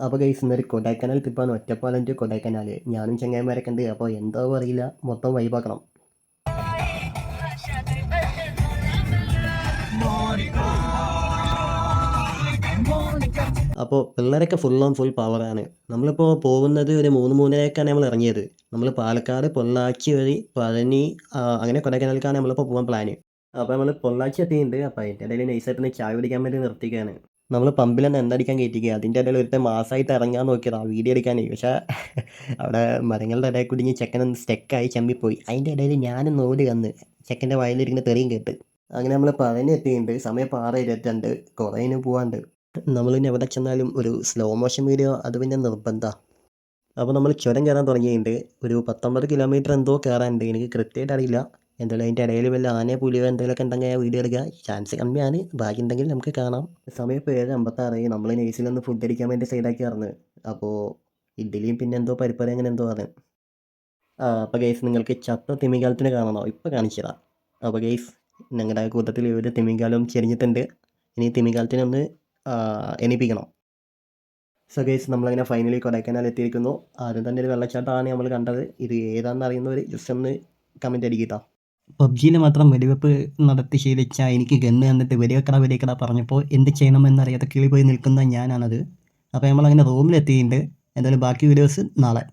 അപ്പോൾ ഗൈസ് ഇന്നൊരു കൊടൈക്കനാൽ ട്രിപ്പാണ്. ഒറ്റപ്പാലം ടു കൊടൈക്കനാൽ. ഞാനും ചങ്ങായിമാരൊക്കെ ഉണ്ട്. അപ്പോൾ എന്താവും അറിയില്ല, മൊത്തം വൈബാക്കണം. അപ്പോൾ പിള്ളേരൊക്കെ ഫുൾ ഓൺ ഫുൾ പവറാണ്. നമ്മളിപ്പോൾ പോകുന്നത് ഒരു 3-3:30 നമ്മൾ ഇറങ്ങിയത്. നമ്മൾ പാലക്കാട് പൊള്ളാച്ചി വഴി പഴനി അങ്ങനെ കൊടൈക്കനാലിലേക്കാണ് നമ്മളിപ്പോൾ പോകാൻ പ്ലാന്. അപ്പോൾ നമ്മൾ പൊള്ളാച്ചി എത്തിയിട്ടുണ്ട്. അപ്പോൾ അതിൻ്റെ ഇടയിൽ നൈസായിട്ടൊന്ന് ചായ കുടിക്കാൻ വേണ്ടി നിർത്തിക്കുകയാണ്. നമ്മൾ പമ്പിലൊന്ന് എണ്ണടിക്കാൻ കയറ്റിക്കുക. അതിൻ്റെ ഇടയിൽ ഒരുത്തൻ മാസമായിട്ട് ഇറങ്ങാൻ നോക്കിയതാണ് വീഡിയോ എടുക്കാൻ. പക്ഷേ അവിടെ മരങ്ങളുടെ ഇടയിൽ കുടുങ്ങി ചെക്കനൊന്ന് സ്റ്റക്കായി ചമ്മിപ്പോയി. അതിൻ്റെ ഇടയിൽ ഞാനും ഓടി വന്ന് ചെക്കൻ്റെ വയലിരിക്കുന്ന തെറിയും കേട്ട്. അങ്ങനെ നമ്മൾ പഴനി എത്തിയിട്ടുണ്ട്. സമയം 6:22. കുറേ ഇനി പോകാണ്ട്. നമ്മളിനി എവിടെ ചെന്നാലും ഒരു സ്ലോ മോഷൻ വീഡിയോ അത് പിന്നെ നിർബന്ധമാണ്. അപ്പോൾ നമ്മൾ ചുരം കയറാൻ തുടങ്ങിയിട്ടുണ്ട്. ഒരു 19 കിലോമീറ്റർ എന്തോ കയറാനുണ്ട്. എനിക്ക് കൃത്യമായിട്ട് അറിയില്ല. എന്തായാലും അതിൻ്റെ ഇടയിൽ വല്ല ആനയോ പുലിയോ എന്തെങ്കിലുമൊക്കെ ഉണ്ടെങ്കിൽ വീഡിയോ എടുക്കുക. ചാൻസ് കമ്മിയാണ്. ഭാഗ്യമുണ്ടെങ്കിൽ നമുക്ക് കാണാം. സമയം ഇപ്പോൾ 7:56. നമ്മൾ നൈസിലൊന്ന് ഫുഡ് അടിക്കാൻ വേണ്ടി സൈഡാക്കി ഇറങ്ങുന്നത്. അപ്പോൾ ഇഡ്ഡലിയും പിന്നെ എന്തോ പരിപ്പറി അങ്ങനെ എന്തോ ആണ്. അപ്പോൾ ഗൈസ് നിങ്ങൾക്ക് ചത്ത തിമിംഗലത്തിനെ കാണണോ? ഇപ്പോൾ കാണിച്ചു തരാം. അപ്പോൾ ഗൈസ് ഞങ്ങളുടെ കൂട്ടത്തിൽ ഒരു തിമിംഗലം ചെരിഞ്ഞിട്ടുണ്ട്. ഇനി തിമിംഗലത്തിനെ ഒന്ന് എണീപ്പിക്കണം. സോ ഗൈസ് നമ്മളങ്ങനെ ഫൈനലി കൊടൈക്കനാൽ എത്തിയിരിക്കുന്നു. ആദ്യം തന്നെ ഒരു വെള്ളച്ചാട്ടമാണ് നമ്മൾ കണ്ടത്. ഇത് ഏതാണെന്ന് അറിയുന്നവർ ജസ്റ്റ് ഒന്ന് കമൻറ്റ് അടിക്കുക. പബ്ജിയിൽ മാത്രം വെടിവെപ്പ് നടത്തി ശീലിച്ച എനിക്ക് ഗണ്ണ് എന്നിട്ട് വെടിവെക്കട പറഞ്ഞപ്പോൾ എന്ത് ചെയ്യണമെന്നറിയാതെ കിളി പോയി നിൽക്കുന്ന ഞാനാണത്. അപ്പോൾ നമ്മളങ്ങനെ റൂമിലെത്തിയിട്ടുണ്ട്. എന്തായാലും ബാക്കി വീഡിയോസ് നാളെ.